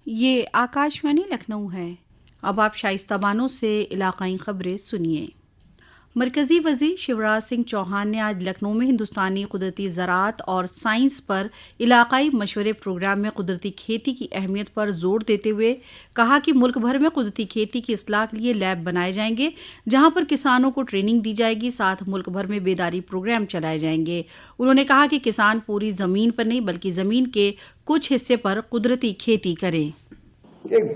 یہ آکاشوانی لکھنؤ ہے۔ اب آپ شائستہ بانو سے علاقائی خبریں سنیے۔ مرکزی وزیر شیوراج سنگھ چوہان نے آج لکھنؤ میں ہندوستانی قدرتی زراعت اور سائنس پر علاقائی مشورے پروگرام میں قدرتی کھیتی کی اہمیت پر زور دیتے ہوئے کہا کہ ملک بھر میں قدرتی کھیتی کی اصلاح کے لیے لیب بنائے جائیں گے جہاں پر کسانوں کو ٹریننگ دی جائے گی، ساتھ ملک بھر میں بیداری پروگرام چلائے جائیں گے۔ انہوں نے کہا کہ کسان پوری زمین پر نہیں بلکہ زمین کے کچھ حصے پر قدرتی کھیتی کریں۔ ایک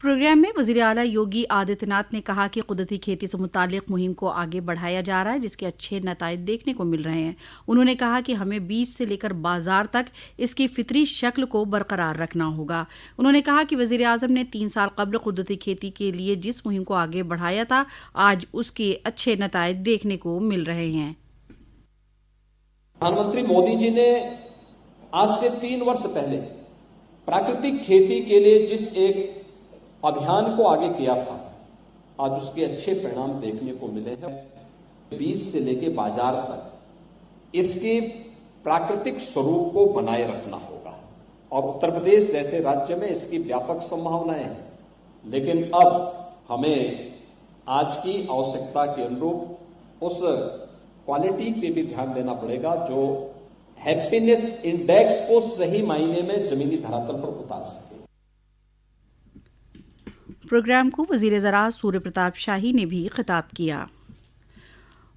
پروگرام میں وزیر اعلیٰ یوگی آدتیہ ناتھ نے کہا کہ قدرتی کھیتی سے متعلق مہم کو آگے بڑھایا جا رہا ہے جس کے اچھے نتائج دیکھنے کو مل رہے ہیں۔ انہوں نے کہا کہ ہمیں بیج سے لے کر بازار تک اس کی فطری شکل کو برقرار رکھنا ہوگا۔ انہوں نے کہا کہ وزیر اعظم نے 3 سال قبل قدرتی کھیتی کے لیے جس مہم کو آگے بڑھایا تھا آج اس کے اچھے نتائج دیکھنے کو مل رہے ہیں۔ پردھان منتری مودی جی نے آج سے 3 برس پہلے پراکرتک کھیتی کے لیے جس ایک ابھیان کو آگے کیا تھا آج اس کے اچھے پریಣام دیکھنے کو ملے ہیں۔ بیج سے لے کے بازار تک اس کے پراکرتک سوروپ کو بنائے رکھنا ہوگا اور اتر پردیش جیسے راجیہ میں اس کی ویاپک سمبھاونائیں ہیں، لیکن اب ہمیں آج کی آوشکتا کے انوروپ اس کوالٹی پہ بھی دھیان دینا پڑے گا جو ہیپینس انڈیکس کو صحیح معنی میں زمینی دھراتل پر اتار سکے۔ پروگرام کو وزیر زراعت سوریہ پرتاپ شاہی نے بھی خطاب کیا۔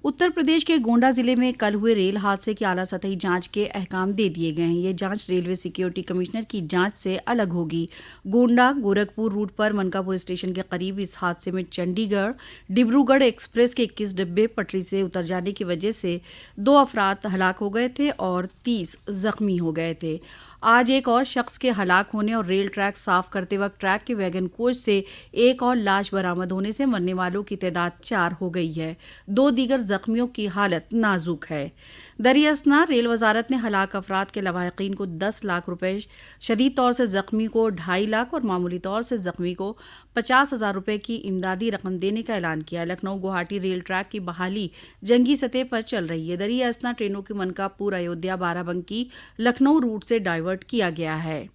اتر پردیش کے گونڈا ضلع میں کل ہوئے ریل حادثے کی اعلیٰ سطحی جانچ کے احکام دے دیے گئے ہیں۔ یہ جانچ ریلوے سیکیورٹی کمشنر کی جانچ سے الگ ہوگی۔ گونڈا گورکھپور روٹ پر منکاپور اسٹیشن کے قریب اس حادثے میں چنڈی گڑھ ڈبرو گڑھ ایکسپریس کے 21 ڈبے پٹری سے اتر جانے کی وجہ سے 2 افراد ہلاک ہو گئے تھے اور 30 زخمی ہو گئے تھے۔ آج ایک اور شخص کے ہلاک ہونے اور ریل ٹریک صاف کرتے وقت ٹریک کے ویگن کوچ سے ایک اور لاش برآمد ہونے سے مرنے والوں کی تعداد 4 ہو گئی ہے۔ 2 دیگر زخمیوں کی حالت نازک ہے۔ دریں اثنا ریل وزارت نے ہلاک افراد کے لواحقین کو 10 لاکھ روپے، شدید طور سے زخمی کو 2.5 لاکھ اور معمولی طور سے زخمی کو 50,000 روپے کی امدادی رقم دینے کا اعلان کیا۔ لکھنؤ گوہاٹی ریل ٹریک کی بحالی جنگی سطح پر چل رہی ہے۔ دریں اثنا ٹرینوں کی منکاپور ایودھیا بارہ بنکی لکھنؤ روٹ سے ڈائیورٹ کیا گیا ہے۔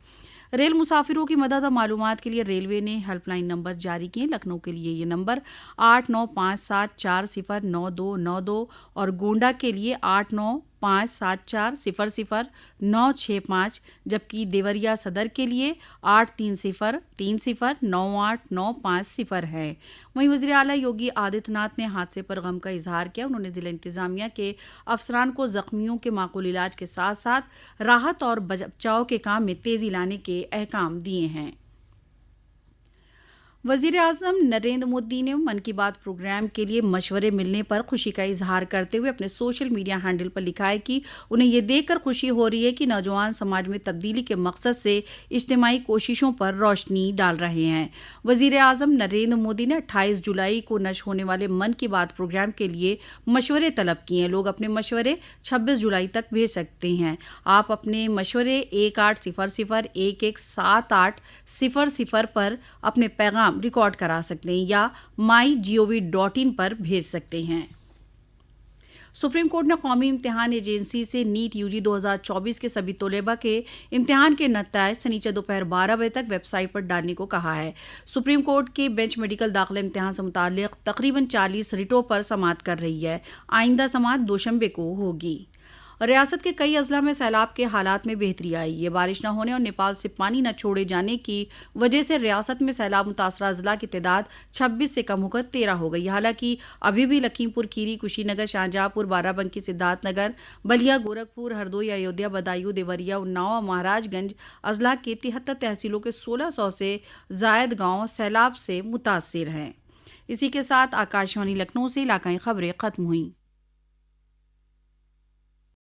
ریل مسافروں کی مدد اور معلومات کے لیے ریلوے نے ہیلپ لائن نمبر جاری کیے۔ لکھنؤ کے لیے یہ نمبر 8957409292 اور گونڈا کے لیے 8957400965 جبکہ دیوریا صدر کے لیے 8303098950 ہے۔ وہیں وزیر اعلیٰ یوگی آدتیہ ناتھ نے حادثے پر غم کا اظہار کیا۔ انہوں نے ضلع انتظامیہ کے افسران کو زخمیوں کے معقول علاج کے ساتھ ساتھ راحت اور بچاؤ کے کام میں تیزی لانے کے احکام دیے ہیں۔ وزیر اعظم نریندر مودی نے من کی بات پروگرام کے لیے مشورے ملنے پر خوشی کا اظہار کرتے ہوئے اپنے سوشل میڈیا ہینڈل پر لکھا ہے کہ انہیں یہ دیکھ کر خوشی ہو رہی ہے کہ نوجوان سماج میں تبدیلی کے مقصد سے اجتماعی کوششوں پر روشنی ڈال رہے ہیں۔ وزیر اعظم نریندر مودی نے 28 جولائی کو نشر ہونے والے من کی بات پروگرام کے لیے مشورے طلب کیے ہیں۔ لوگ اپنے مشورے 26 جولائی تک بھیج سکتے ہیں۔ آپ اپنے مشورے 1800117800 پر اپنے پیغام ریکارڈ کرا سکتے ہیں یا mygov.in پر بھیج سکتے ہیں۔ سپریم کورٹ نے قومی امتحان ایجنسی سے نیٹ UG 2024 کے سبھی طلباء کے امتحان کے نتائج سنیچر دوپہر 12 بجے تک ویب سائٹ پر ڈالنے کو کہا ہے۔ سپریم کورٹ کے بینچ میڈیکل داخلہ امتحان سے متعلق تقریباً 40 ریٹوں پر سماعت کر رہی ہے۔ آئندہ سماعت دوشنبے کو ہوگی۔ ریاست کے کئی اضلاع میں سیلاب کے حالات میں بہتری آئی ہے۔ بارش نہ ہونے اور نیپال سے پانی نہ چھوڑے جانے کی وجہ سے ریاست میں سیلاب متاثرہ اضلاع کی تعداد 26 سے کم ہو کر 13 ہو گئی۔ حالانکہ ابھی بھی لکھیم پور کیری، کشی نگر، شاہجہاں پور، بارہ بنکی، سدھارتھ نگر، بلیا، گورکھپور، ہردوئی، ایودھیا، بدایو، دیوریا، اناؤ اور مہاراج گنج اضلاع کے 73 تحصیلوں کے 1600 سے زائد گاؤں سیلاب سے متاثر ہیں۔ اسی کے ساتھ آکاشوانی لکھنؤ سے علاقائی خبریں ختم ہوئیں۔